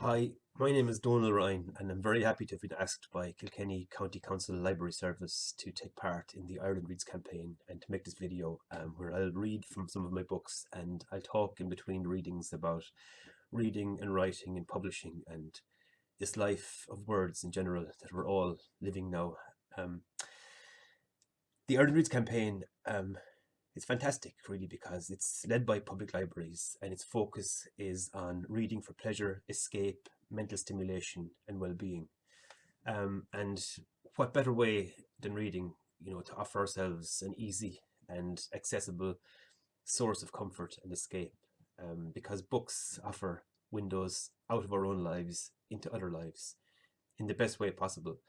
Hi, my name is Donal Ryan, and I'm very happy to have been asked by Kilkenny County Council Library Service to take part in the Ireland Reads campaign and to make this video where I'll read from some of my books and I'll talk in between readings about reading and writing and publishing and this life of words in general that we're all living now. Um, the Ireland Reads campaign is fantastic, really, because it's led by public libraries and its focus is on reading for pleasure, escape, mental stimulation, and well-being. And what better way than reading, to offer ourselves an easy and accessible source of comfort and escape, because books offer windows out of our own lives into other lives in the best way possible.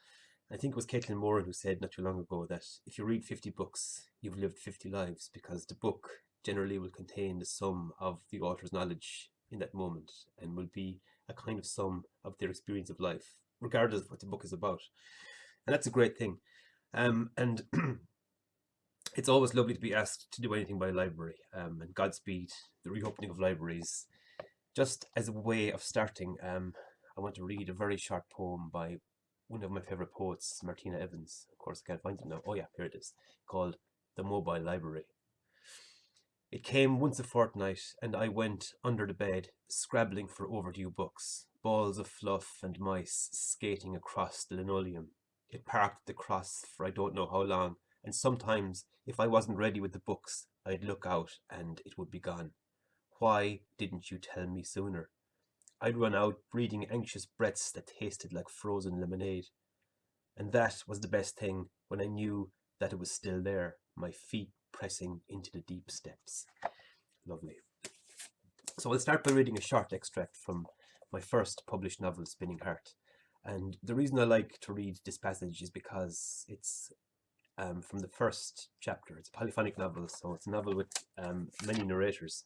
I think it was Caitlin Moore who said not too long ago that if you read 50 books, you've lived 50 lives, because the book generally will contain the sum of the author's knowledge in that moment and will be a kind of sum of their experience of life, regardless of what the book is about. And that's a great thing. And it's always lovely to be asked to do anything by a library, and Godspeed, the reopening of libraries. Just as a way of starting, I want to read a very short poem by one of my favourite poets, Martina Evans. Of course, I can't find it now. Oh yeah, here it is, called The Mobile Library. It came once a fortnight, and I went under the bed, scrabbling for overdue books, balls of fluff and mice skating across the linoleum. It parked at the cross for I don't know how long, and sometimes, if I wasn't ready with the books, I'd look out and it would be gone. Why didn't you tell me sooner? I'd run out breathing anxious breaths that tasted like frozen lemonade. And that was the best thing, when I knew that it was still there, my feet pressing into the deep steps. Lovely. So I'll start by reading a short extract from my first published novel, Spinning Heart. And the reason I like to read this passage is because it's from the first chapter. It's a polyphonic novel, so it's a novel with many narrators.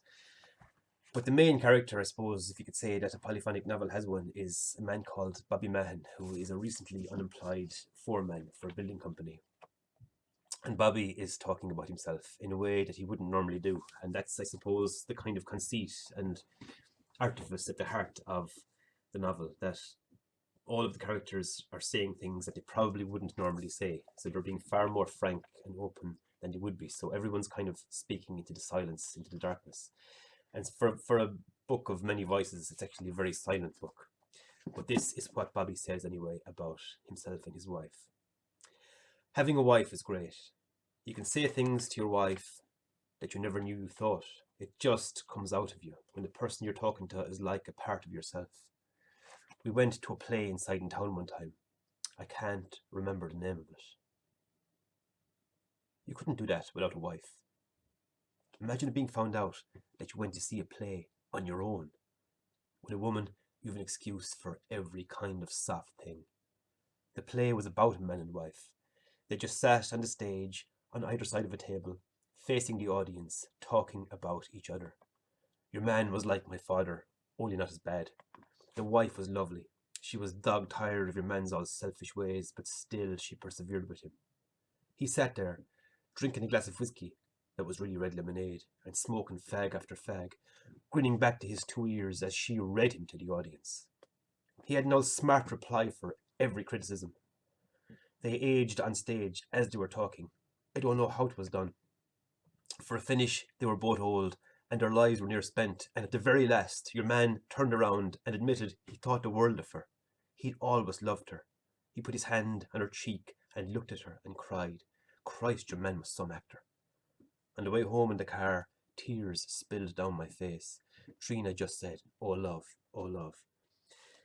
But the main character, I suppose, if you could say that a polyphonic novel has one, is a man called Bobby Mahan, who is a recently unemployed foreman for a building company. And Bobby is talking about himself in a way that he wouldn't normally do. And that's, I suppose, the kind of conceit and artifice at the heart of the novel, that all of the characters are saying things that they probably wouldn't normally say. So they're being far more frank and open than they would be. So everyone's kind of speaking into the silence, into the darkness. And for a book of many voices, it's actually a very silent book. But this is what Bobby says anyway about himself and his wife. Having a wife is great. You can say things to your wife that you never knew you thought. It just comes out of you when the person you're talking to is like a part of yourself. We went to a play inside in town one time. I can't remember the name of it. You couldn't do that without a wife. Imagine being found out that you went to see a play on your own. With a woman, you have an excuse for every kind of soft thing. The play was about a man and wife. They just sat on the stage, on either side of a table, facing the audience, talking about each other. Your man was like my father, only not as bad. The wife was lovely. She was dog-tired of your man's all selfish ways, but still she persevered with him. He sat there, drinking a glass of whiskey that was really red lemonade, and smoking fag after fag, grinning back to his 2 ears as she read him to the audience. He had no smart reply for every criticism. They aged on stage as they were talking. I don't know how it was done. For a finish, they were both old, and their lives were near spent, and at the very last, your man turned around and admitted he thought the world of her. He'd always loved her. He put his hand on her cheek and looked at her and cried. Christ, your man was some actor. On the way home in the car, tears spilled down my face. Trina just said, oh love, oh love.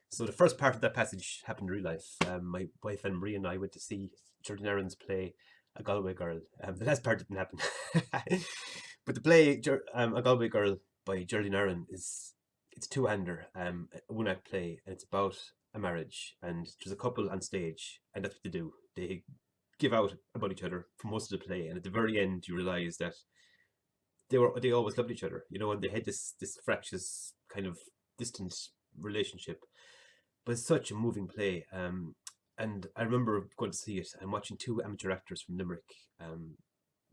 So the first part of that passage happened in real life. My wife and Marie and I went to see Geraldine Aaron's play, A Galway Girl. The last part didn't happen. But the play, A Galway Girl by Geraldine Aaron, it's two-hander, a one-act play, and it's about a marriage. And there's a couple on stage, and that's what they do. They give out about each other for most of the play, and at the very end you realise that they always loved each other, and they had this fractious kind of distant relationship. But it's such a moving play, and I remember going to see it and watching two amateur actors from Limerick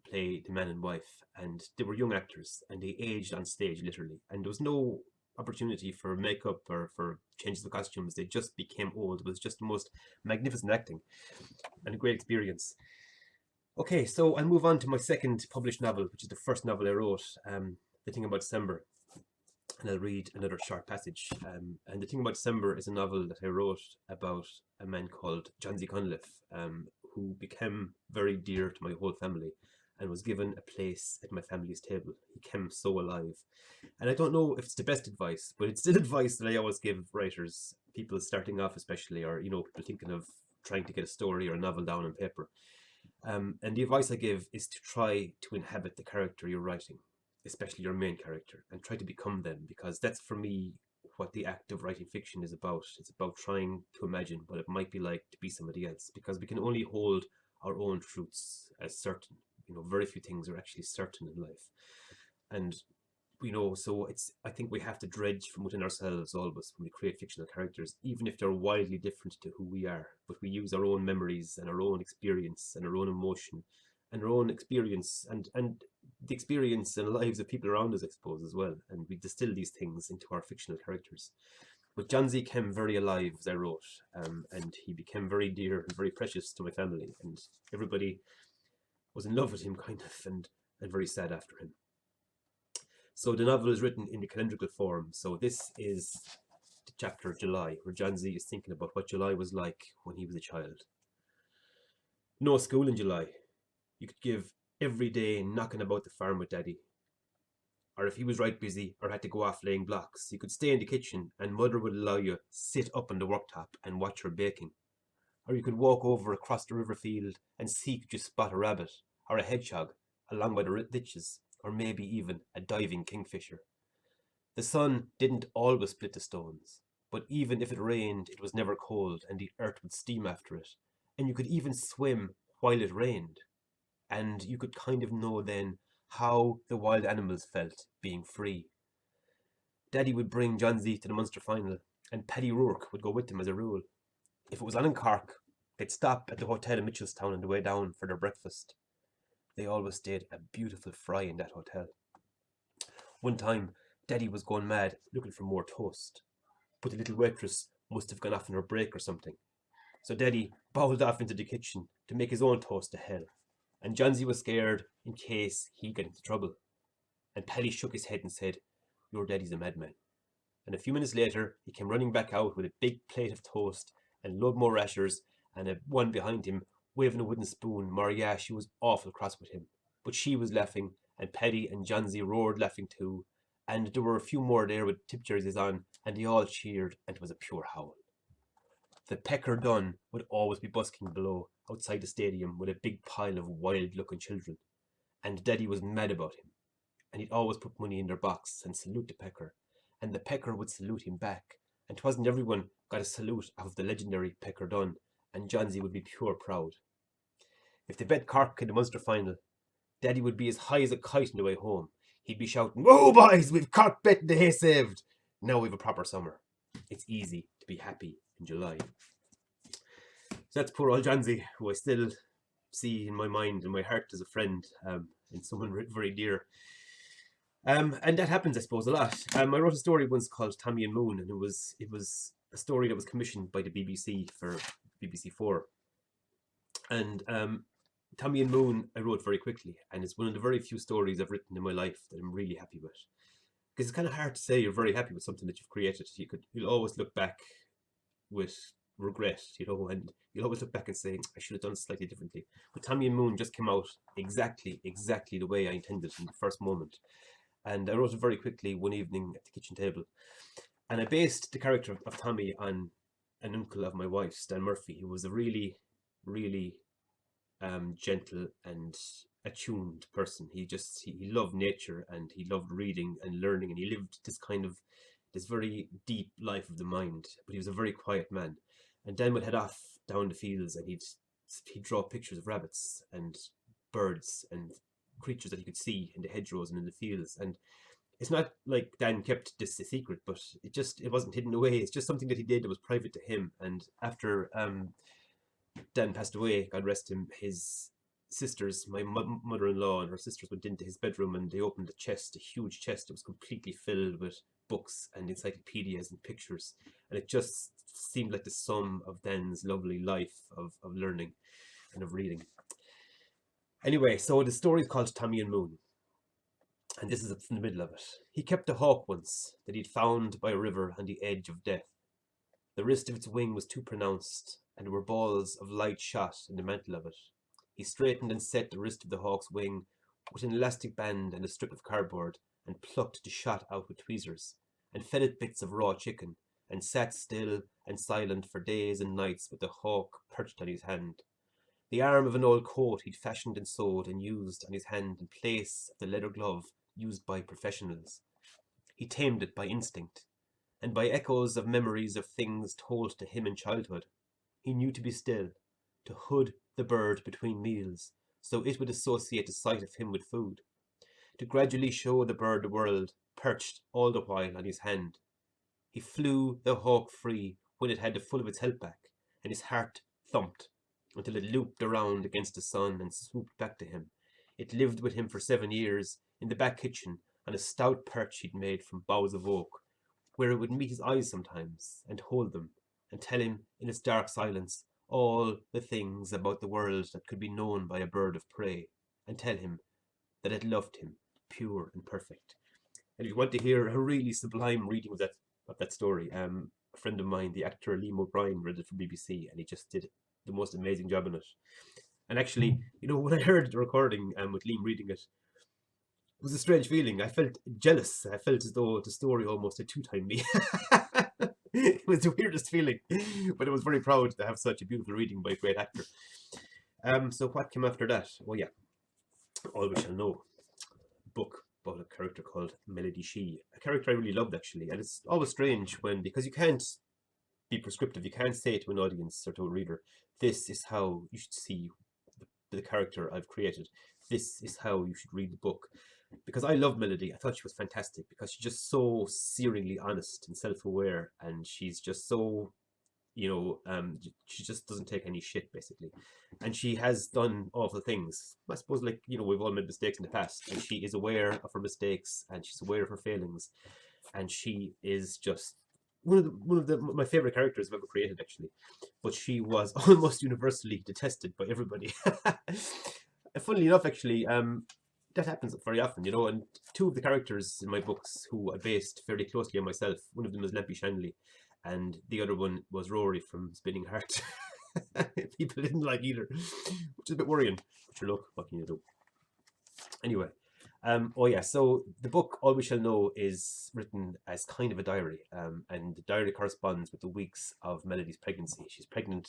play the man and wife, and they were young actors and they aged on stage literally, and there was no opportunity for makeup or for changes of costumes. They just became old. It was just the most magnificent acting and a great experience. Okay, so I'll move on to my second published novel, which is the first novel I wrote, The Thing About December. And I'll read another short passage. And The Thing About December is a novel that I wrote about a man called John Z. Conliffe, who became very dear to my whole family and was given a place at my family's table. He came so alive. And I don't know if it's the best advice, but it's still advice that I always give writers, people starting off especially, or people thinking of trying to get a story or a novel down on paper. And the advice I give is to try to inhabit the character you're writing, especially your main character, and try to become them, because that's for me what the act of writing fiction is about. It's about trying to imagine what it might be like to be somebody else, because we can only hold our own truths as certain. Very few things are actually certain in life. And so I think we have to dredge from within ourselves always when we create fictional characters, even if they're wildly different to who we are. But we use our own memories and our own experience and our own emotion and our own experience and the experience and lives of people around us, I suppose, as well. And we distill these things into our fictional characters. But John Z came very alive as I wrote, and he became very dear and very precious to my family, and everybody was in love with him, kind of, and very sad after him. So the novel is written in the calendrical form. So this is the chapter of July, where John Z is thinking about what July was like when he was a child. No school in July. You could give every day knocking about the farm with Daddy. Or if he was right busy or had to go off laying blocks, you could stay in the kitchen and Mother would allow you sit up on the worktop and watch her baking. Or you could walk over across the river field and see could you spot a rabbit or a hedgehog along by the ditches, or maybe even a diving kingfisher. The sun didn't always split the stones, but even if it rained, it was never cold and the earth would steam after it. And you could even swim while it rained. And you could kind of know then how the wild animals felt being free. Daddy would bring John Z to the Munster final, and Paddy Rourke would go with him as a rule. If it was on in Cork, they'd stop at the hotel in Mitchelstown on the way down for their breakfast. They always stayed a beautiful fry in that hotel. One time, Daddy was going mad looking for more toast, but the little waitress must have gone off on her break or something. So Daddy bowled off into the kitchen to make his own toast to hell, and Johnsy was scared in case he got into trouble. And Paddy shook his head and said, "Your Daddy's a madman." And a few minutes later, he came running back out with a big plate of toast and load more rashers, and one behind him waving a wooden spoon. Maria, she was awful cross with him, but she was laughing, and Paddy and Johnsy roared laughing too, and there were a few more there with tip jerseys on, and they all cheered, and it was a pure howl. The pecker Dunn would always be busking below, outside the stadium, with a big pile of wild-looking children, and Daddy was mad about him, and he'd always put money in their box and salute the pecker, and the pecker would salute him back, and 'twasn't everyone got a salute of the legendary Pecker Dunn, and Johnsy would be pure proud. If they bet Cork in the Munster final, Daddy would be as high as a kite on the way home. He'd be shouting, "Whoa, boys, we've Cork bet the hay saved. Now we've a proper summer." It's easy to be happy in July. So that's poor old Johnsy, who I still see in my mind and my heart as a friend, and someone very dear. And that happens, I suppose, a lot. I wrote a story once called Tamiya Moon, and it was a story that was commissioned by the BBC for BBC 4. And Tamiya Moon I wrote very quickly, and it's one of the very few stories I've written in my life that I'm really happy with. Because it's kind of hard to say you're very happy with something that you've created. You'll always look back with regret, and you'll always look back and say, "I should have done it slightly differently." But Tamiya Moon just came out exactly the way I intended in the first moment. And I wrote it very quickly one evening at the kitchen table. And I based the character of Tommy on an uncle of my wife's, Stan Murphy, who was a really, really gentle and attuned person. He loved nature, and he loved reading and learning, and he lived this very deep life of the mind, but he was a very quiet man. And Dan would head off down the fields, and he'd draw pictures of rabbits and birds and creatures that he could see in the hedgerows and in the fields. And it's not like Dan kept this a secret, but it wasn't hidden away. It's just something that he did that was private to him. And after Dan passed away, God rest him, his sisters, my mother-in-law and her sisters, went into his bedroom, and they opened a chest, a huge chest that was completely filled with books and encyclopedias and pictures, and it just seemed like the sum of Dan's lovely life of learning and of reading. Anyway, so the story is called Tamiya Moon, and this is in the middle of it. He kept a hawk once that he'd found by a river on the edge of death. The wrist of its wing was too pronounced, and there were balls of light shot in the mantle of it. He straightened and set the wrist of the hawk's wing with an elastic band and a strip of cardboard, and plucked the shot out with tweezers, and fed it bits of raw chicken, and sat still and silent for days and nights with the hawk perched on his hand. The arm of an old coat he'd fashioned and sewed and used on his hand in place of the leather glove used by professionals. He tamed it by instinct, and by echoes of memories of things told to him in childhood. He knew to be still, to hood the bird between meals, so it would associate the sight of him with food, to gradually show the bird the world, perched all the while on his hand. He flew the hawk free when it had the full of its health back, and his heart thumped until it looped around against the sun and swooped back to him. It lived with him for 7 years in the back kitchen on a stout perch he'd made from boughs of oak, where it would meet his eyes sometimes and hold them and tell him in its dark silence all the things about the world that could be known by a bird of prey, and tell him that it loved him, pure and perfect. And if you want to hear a really sublime reading of that story, a friend of mine, the actor Liam O'Brien, read it for BBC, and he just did the most amazing job in it. And actually, when I heard the recording with Liam reading it, it was a strange feeling. I felt jealous. I felt as though the story almost had two-timed me. It was the weirdest feeling, but I was very proud to have such a beautiful reading by a great actor. So what came after that? Oh yeah, All We Shall Know, a book about a character called Melody She, a character I really loved actually. And it's always strange because you can't be prescriptive. You can't say to an audience or to a reader, this is how you should see the character I've created. This is how you should read the book. Because I love Melody. I thought she was fantastic because she's just so searingly honest and self-aware, and she's just so, she just doesn't take any shit basically. And she has done awful things. I suppose, we've all made mistakes in the past, and she is aware of her mistakes and she's aware of her failings, and she is just one of my favorite characters I've ever created actually. But she was almost universally detested by everybody. Funnily enough, actually, that happens very often, and two of the characters in my books who I based fairly closely on myself, one of them is Lampy Shanley, and the other one was Rory from Spinning Heart. People didn't like either, which is a bit worrying. But look, what can you do? Anyway, so the book All We Shall Know is written as kind of a diary, and the diary corresponds with the weeks of Melody's pregnancy. She's pregnant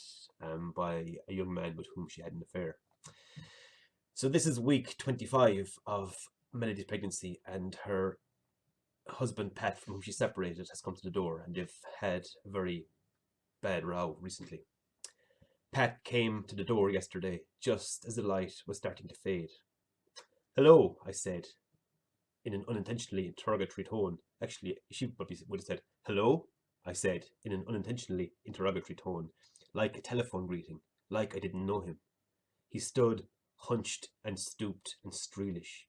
by a young man with whom she had an affair. So this is week 25 of Melody's pregnancy, and her husband Pat, from whom she separated, has come to the door, and they've had a very bad row recently. Pat came to the door yesterday just as the light was starting to fade. "Hello," I said, in an unintentionally interrogatory tone. Actually, she probably would have said, "Hello," I said, in an unintentionally interrogatory tone, like a telephone greeting, like I didn't know him. He stood, hunched and stooped and streelish,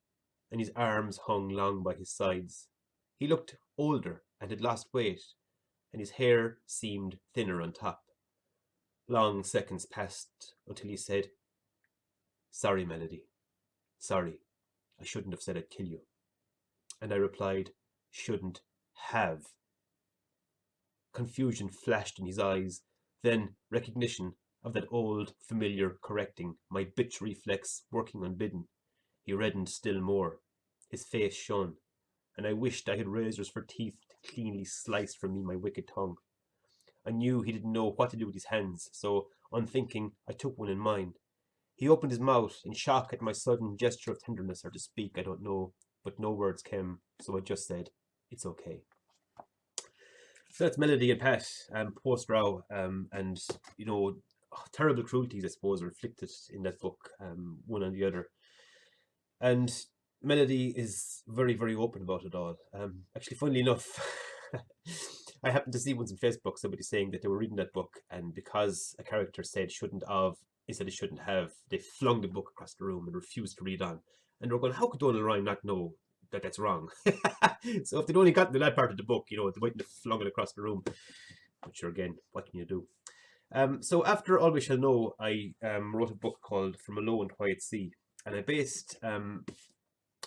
and his arms hung long by his sides. He looked older and had lost weight, and his hair seemed thinner on top. Long seconds passed until he said, "Sorry, Melody. Sorry. I shouldn't have said I'd kill you." And I replied, "Shouldn't have." Confusion flashed in his eyes, then recognition of that old, familiar correcting, my bitch reflex working unbidden. He reddened still more. His face shone, and I wished I had razors for teeth to cleanly slice from me my wicked tongue. I knew he didn't know what to do with his hands, so, unthinking, I took one in mine. He opened his mouth in shock at my sudden gesture of tenderness, or to speak, I don't know, but no words came, so I just said, "It's okay." So that's Melody and Pat, post-row, and, terrible cruelties, I suppose, are inflicted in that book, one on the other. And Melody is very, very open about it all. Actually, funnily enough, I happened to see once on Facebook somebody saying that they were reading that book, and because a character said "shouldn't have" instead of "shouldn't have," they flung the book across the room and refused to read on. And they were going, how could Donal Ryan not know that that's wrong. So if they'd only gotten to that part of the book, you know, they mightn't have flung it across the room. But sure, again, what can you do? So after All We Shall Know, I wrote a book called From a Low and Quiet Sea, and I based a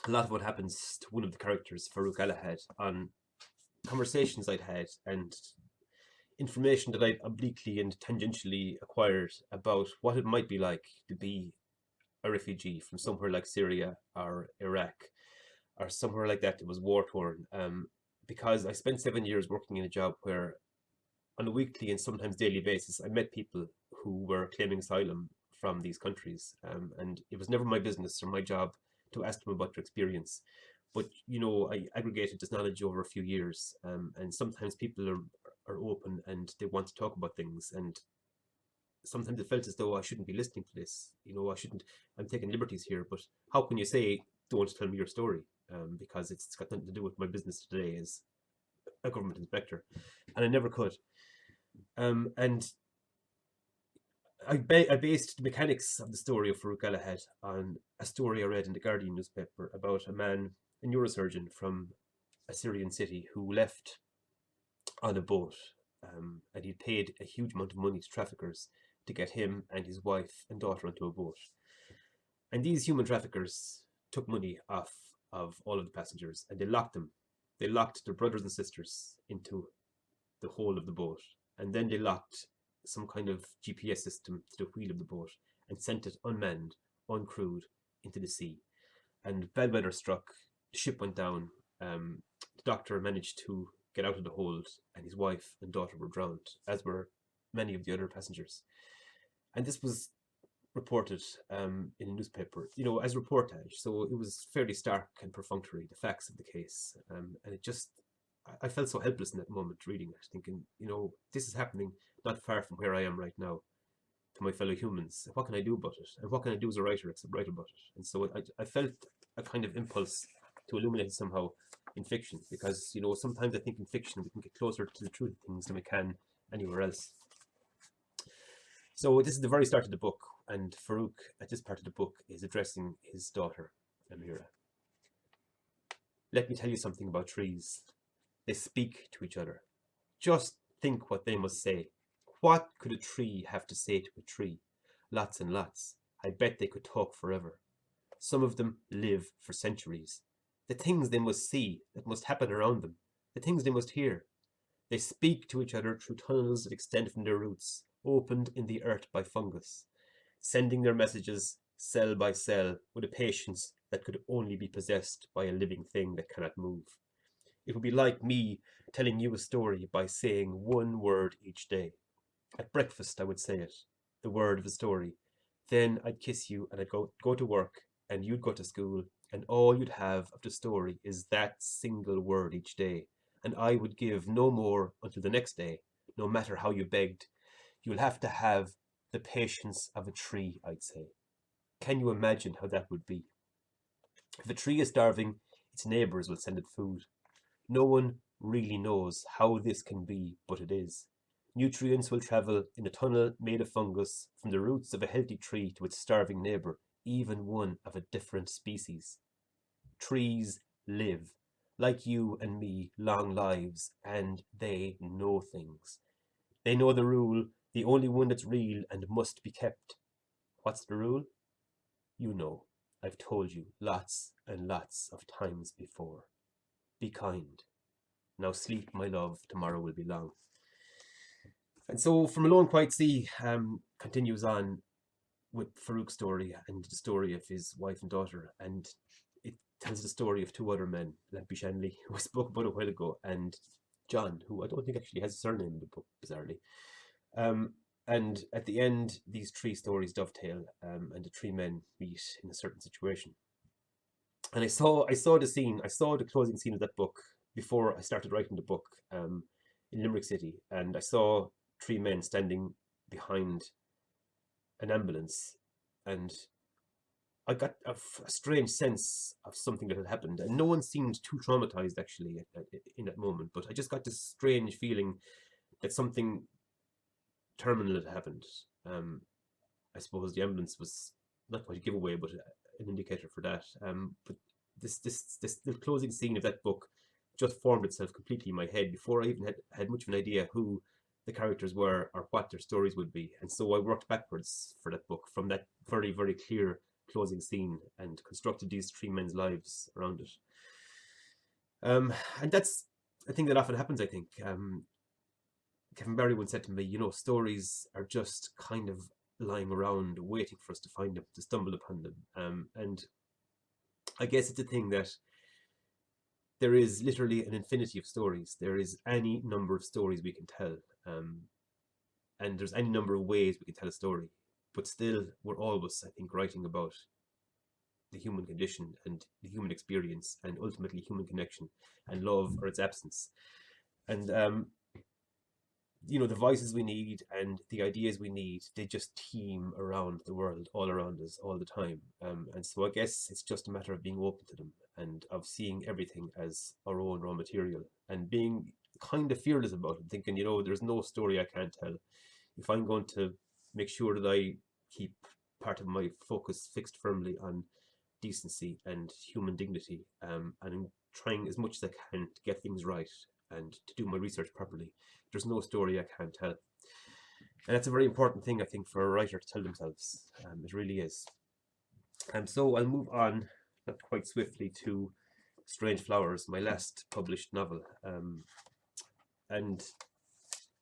lot of what happens to one of the characters, Farouk Galahad, on conversations I'd had and information that I'd obliquely and tangentially acquired about what it might be like to be a refugee from somewhere like Syria or Iraq or somewhere like that was war torn. Because I spent 7 years working in a job where, on a weekly and sometimes daily basis, I met people who were claiming asylum from these countries, and it was never my business or my job to ask them about their experience. But you know, I aggregated this knowledge over a few years, and sometimes people are open and they want to talk about things, and sometimes it felt as though I shouldn't be listening to this. You know, I shouldn't. I'm taking liberties here, but how can you say, "Don't tell me your story"? Because it's got nothing to do with my business today as a government inspector, and I never could. And I based the mechanics of the story of Farouk Galahad on a story I read in the Guardian newspaper about a man, a neurosurgeon from a Syrian city, who left on a boat, and he'd paid a huge amount of money to traffickers to get him and his wife and daughter onto a boat. And these human traffickers took money off of all of the passengers and they locked them. They locked their brothers and sisters into the whole of the boat. And then they locked some kind of GPS system to the wheel of the boat and sent it unmanned, uncrewed into the sea. And bad weather struck, the ship went down. The doctor managed to get out of the hold, and his wife and daughter were drowned, as were many of the other passengers. And this was reported in a newspaper, you know, as reportage. So it was fairly stark and perfunctory, the facts of the case. And it just, I felt so helpless in that moment reading it, thinking, you know, this is happening not far from where I am right now to my fellow humans. What can I do about it? And what can I do as a writer except write about it? And so I felt a kind of impulse to illuminate it somehow in fiction, because, you know, sometimes I think in fiction we can get closer to the truth of things than we can anywhere else. So this is the very start of the book, and Farouk at this part of the book is addressing his daughter, Amira. Let me tell you something about trees. They speak to each other. Just think what they must say. What could a tree have to say to a tree? Lots and lots. I bet they could talk forever. Some of them live for centuries. The things they must see, that must happen around them, the things they must hear. They speak to each other through tunnels that extend from their roots, opened in the earth by fungus, sending their messages cell by cell with a patience that could only be possessed by a living thing that cannot move. It would be like me telling you a story by saying one word each day. At breakfast I would say it, the word of the story. Then I'd kiss you and I'd go to work and you'd go to school, and all you'd have of the story is that single word each day, and I would give no more until the next day, no matter how you begged. You'll have to have the patience of a tree, I'd say. Can you imagine how that would be? If a tree is starving, its neighbours will send it food. No one really knows how this can be, but it is. Nutrients will travel in a tunnel made of fungus from the roots of a healthy tree to its starving neighbour, even one of a different species. Trees live, like you and me, long lives, and they know things. They know the rule, the only one that's real and must be kept. What's the rule? You know, I've told you lots and lots of times before. Be kind. Now sleep, my love, tomorrow will be long. And so From a Low and Quiet Sea continues on with Farouk's story and the story of his wife and daughter, and it tells the story of two other men, Lampy Shanley, who I spoke about a while ago, and John, who I don't think actually has a surname in the book, bizarrely. And at the end, these three stories dovetail, and the three men meet in a certain situation. And I saw the scene, I saw the closing scene of that book before I started writing the book, in Limerick City, and I saw three men standing behind an ambulance, and I got a strange sense of something that had happened, and no one seemed too traumatized actually in that moment, but I just got this strange feeling that something terminal had happened. I suppose the ambulance was not quite a giveaway, but an indicator for that. But the closing scene of that book just formed itself completely in my head before I even had much of an idea who the characters were or what their stories would be. And so I worked backwards for that book from that very, very clear closing scene and constructed these three men's lives around it. And that's a thing that often happens, I think. Kevin Barry once said to me, stories are just kind of lying around waiting for us to find them, to stumble upon them. And I guess it's a thing that there is literally an infinity of stories. There is any number of stories we can tell. And there's any number of ways we can tell a story. But still, we're always, I think, writing about the human condition and the human experience and ultimately human connection and love or its absence. And the voices we need and the ideas we need, they just teem around the world, all around us, all the time. And so I guess it's just a matter of being open to them and of seeing everything as our own raw material and being kind of fearless about it, thinking, there's no story I can't tell. If I'm going to make sure that I keep part of my focus fixed firmly on decency and human dignity, and I'm trying as much as I can to get things right and to do my research properly, there's no story I can't tell. And that's a very important thing, I think, for a writer to tell themselves. It really is. And so I'll move on, not quite swiftly, to Strange Flowers, my last published novel. And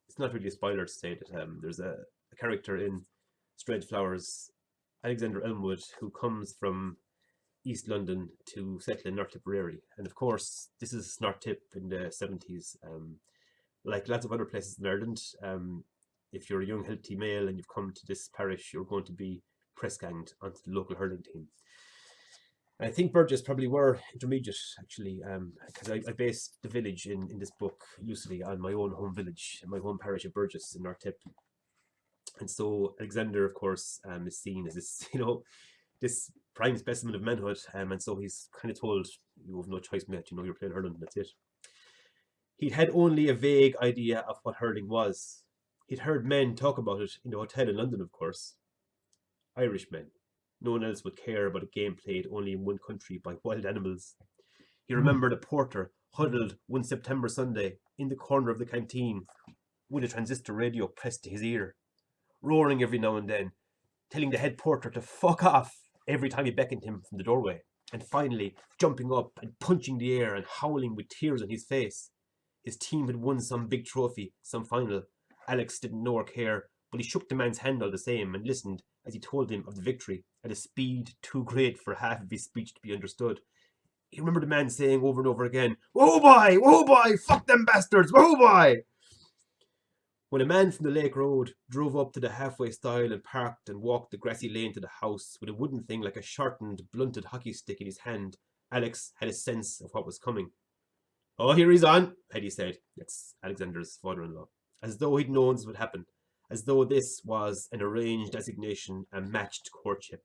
it's not really a spoiler to say that there's a character in Strange Flowers, Alexander Elmwood, who comes from East London to settle in North Tipperary. And of course, this is North Tip in the 70s. Like lots of other places in Ireland, if you're a young, healthy male and you've come to this parish, you're going to be press-ganged onto the local hurling team. And I think Burgess probably were intermediate, actually, because I based the village in this book loosely on my own home village, my home parish of Burgess in North Tip. And so Alexander, of course, is seen as this, this prime specimen of manhood, and so he's kind of told, you have no choice, mate, you're playing hurling, that's it. He'd had only a vague idea of what hurling was. He'd heard men talk about it in the hotel in London, of course. Irish men. No one else would care about a game played only in one country by wild animals. He remembered a porter huddled one September Sunday in the corner of the canteen with a transistor radio pressed to his ear, roaring every now and then, telling the head porter to fuck off every time he beckoned him from the doorway, and finally jumping up and punching the air and howling with tears on his face. His team had won some big trophy, some final. Alex didn't know or care, but he shook the man's hand all the same and listened as he told him of the victory at a speed too great for half of his speech to be understood. He remembered the man saying over and over again, "Whoa boy, fuck them bastards, whoa boy!" When a man from the Lake Road drove up to the halfway stile and parked and walked the grassy lane to the house with a wooden thing like a shortened, blunted hockey stick in his hand, Alex had a sense of what was coming. "Oh, here he's on," Paddy said. That's Alexander's father-in-law. As though he'd known this would happen. As though this was an arranged designation, a matched courtship.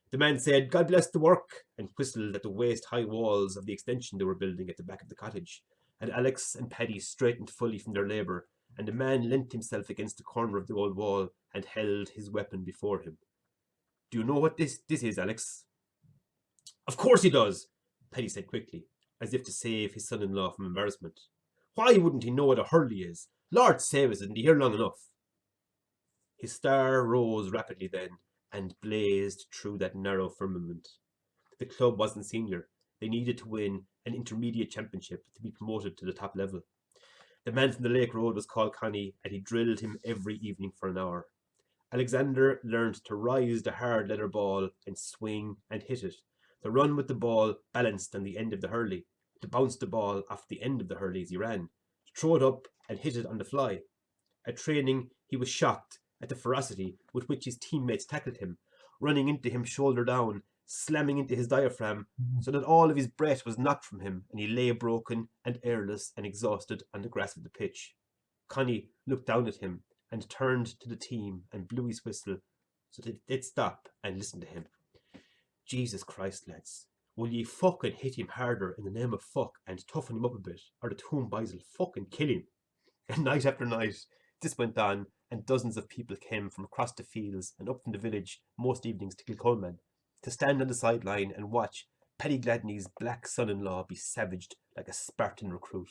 The man said, "God bless the work," and whistled at the waist-high walls of the extension they were building at the back of the cottage. And Alex and Paddy straightened fully from their labour, and the man leant himself against the corner of the old wall and held his weapon before him. "Do you know what this is, Alex?" "Of course he does," Paddy said quickly, as if to save his son-in-law from embarrassment. "Why wouldn't he know what a hurley is? Lord save us, isn't he here long enough?" His star rose rapidly then, and blazed through that narrow firmament. The club wasn't senior. They needed to win an intermediate championship to be promoted to the top level. The man from the Lake Road was called Connie, and he drilled him every evening for an hour. Alexander learned to rise the hard leather ball and swing and hit it, to run with the ball balanced on the end of the hurley, to bounce the ball off the end of the hurley as he ran, to throw it up and hit it on the fly. At training, he was shocked at the ferocity with which his teammates tackled him, running into him shoulder down, slamming into his diaphragm, so that all of his breath was knocked from him, and he lay broken and airless and exhausted on the grass of the pitch. Connie looked down at him and turned to the team and blew his whistle so that they'd stop and listen to him. "Jesus Christ, lads, will ye fucking hit him harder in the name of fuck and toughen him up a bit, or the two boys will fucking kill him." And night after night, this went on, and dozens of people came from across the fields and up from the village most evenings to Kilkenny, to stand on the sideline and watch Paddy Gladney's black son-in-law be savaged like a Spartan recruit,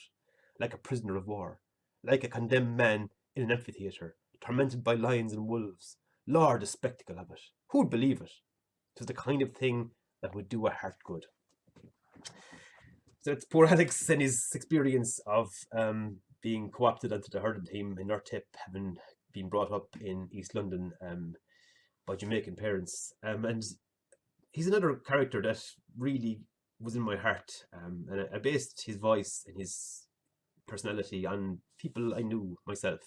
like a prisoner of war, like a condemned man in an amphitheatre, tormented by lions and wolves. Lord, the spectacle of it! Who'd believe it? 'Twas the kind of thing that would do a heart good. So it's poor Alex and his experience of being co-opted onto the hurling team in Urtip, having been brought up in East London by Jamaican parents. And he's another character that really was in my heart. And I based his voice and his personality on people I knew myself.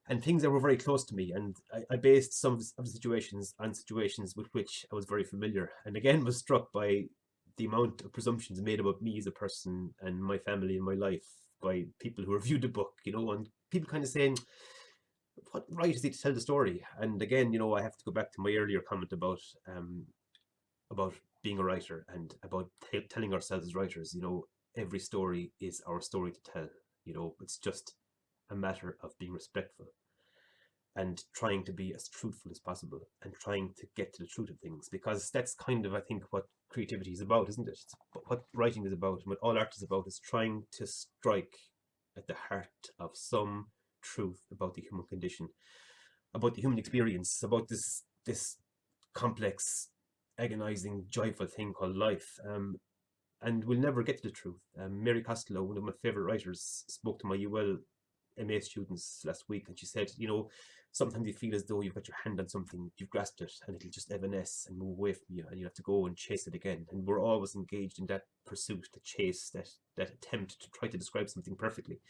And things that were very close to me. And I based some of the situations on situations with which I was very familiar. And again, was struck by the amount of presumptions made about me as a person and my family and my life by people who reviewed the book, and people kind of saying, what right is he to tell the story? And again, I have to go back to my earlier comment about being a writer and about telling ourselves as writers. Every story is our story to tell. It's just a matter of being respectful and trying to be as truthful as possible and trying to get to the truth of things, because that's kind of, I think, what creativity is about, isn't it? It's what writing is about, and what all art is about, is trying to strike at the heart of some truth about the human condition, about the human experience, about this complex, agonizing, joyful thing called life. And we'll never get to the truth. Mary Costello, one of my favorite writers, spoke to my UL MA students last week, and she said, sometimes you feel as though you've got your hand on something, you've grasped it, and it'll just evanesce and move away from you, and you have to go and chase it again. And we're always engaged in that pursuit, the chase, that attempt to try to describe something perfectly.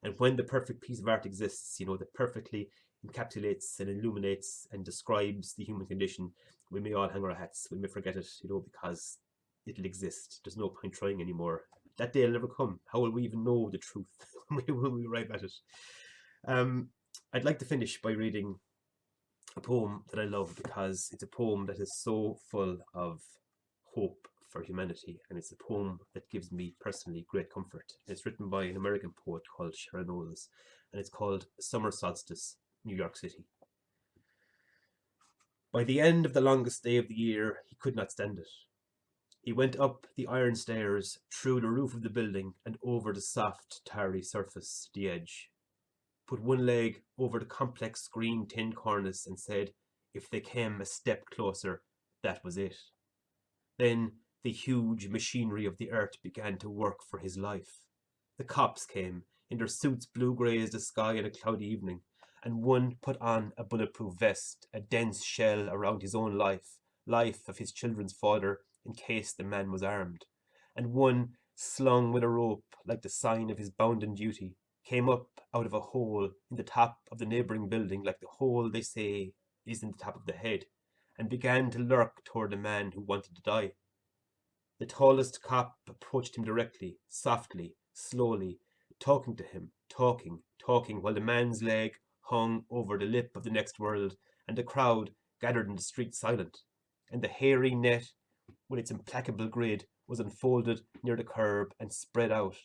And when the perfect piece of art exists, that perfectly encapsulates and illuminates and describes the human condition, we may all hang our hats, we may forget it, because it'll exist. There's no point trying anymore. That day will never come. How will we even know the truth when we arrive at it? I'd like to finish by reading a poem that I love, because it's a poem that is so full of hope for humanity, and it's a poem that gives me personally great comfort. It's written by an American poet called Sharon Olds, and it's called Summer Solstice, New York City. By the end of the longest day of the year, he could not stand it. He went up the iron stairs, through the roof of the building, and over the soft, tarry surface, the edge. Put one leg over the complex green tin cornice and said, if they came a step closer, that was it. Then the huge machinery of the earth began to work for his life. The cops came, in their suits blue-grey as the sky on a cloudy evening, and one put on a bulletproof vest, a dense shell around his own life of his children's father, in case the man was armed. And one, slung with a rope like the sign of his bounden duty, came up out of a hole in the top of the neighbouring building, like the hole, they say, is in the top of the head, and began to lurk toward the man who wanted to die. The tallest cop approached him directly, softly, slowly, talking to him, talking, while the man's leg hung over the lip of the next world, and the crowd gathered in the street silent, and the hairy net with its implacable grid was unfolded near the curb and spread out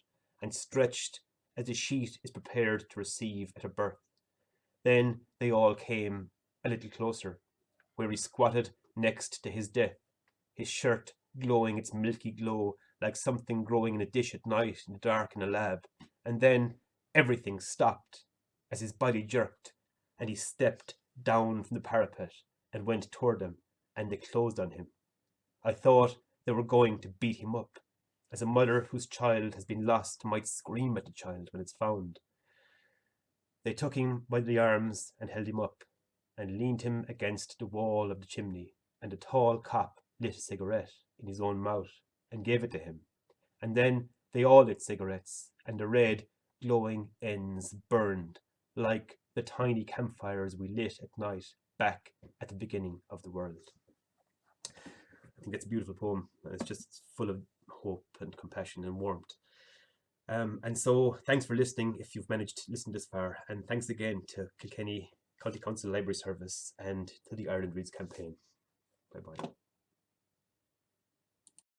and stretched as the sheet is prepared to receive at a birth. Then they all came a little closer, where he squatted next to his death, his shirt glowing its milky glow like something growing in a dish at night in the dark in a lab. And then everything stopped as his body jerked, and he stepped down from the parapet and went toward them, and they closed on him. I thought they were going to beat him up, as a mother whose child has been lost might scream at the child when it's found. They took him by the arms and held him up, and leaned him against the wall of the chimney, and the tall cop lit a cigarette in his own mouth and gave it to him. And then they all lit cigarettes, and the red, glowing ends burned like the tiny campfires we lit at night back at the beginning of the world. I think it's a beautiful poem, and it's just full of hope and compassion and warmth. And so thanks for listening if you've managed to listen this far, and thanks again to Kilkenny County Council Library Service and to the Ireland Reads campaign. Bye bye.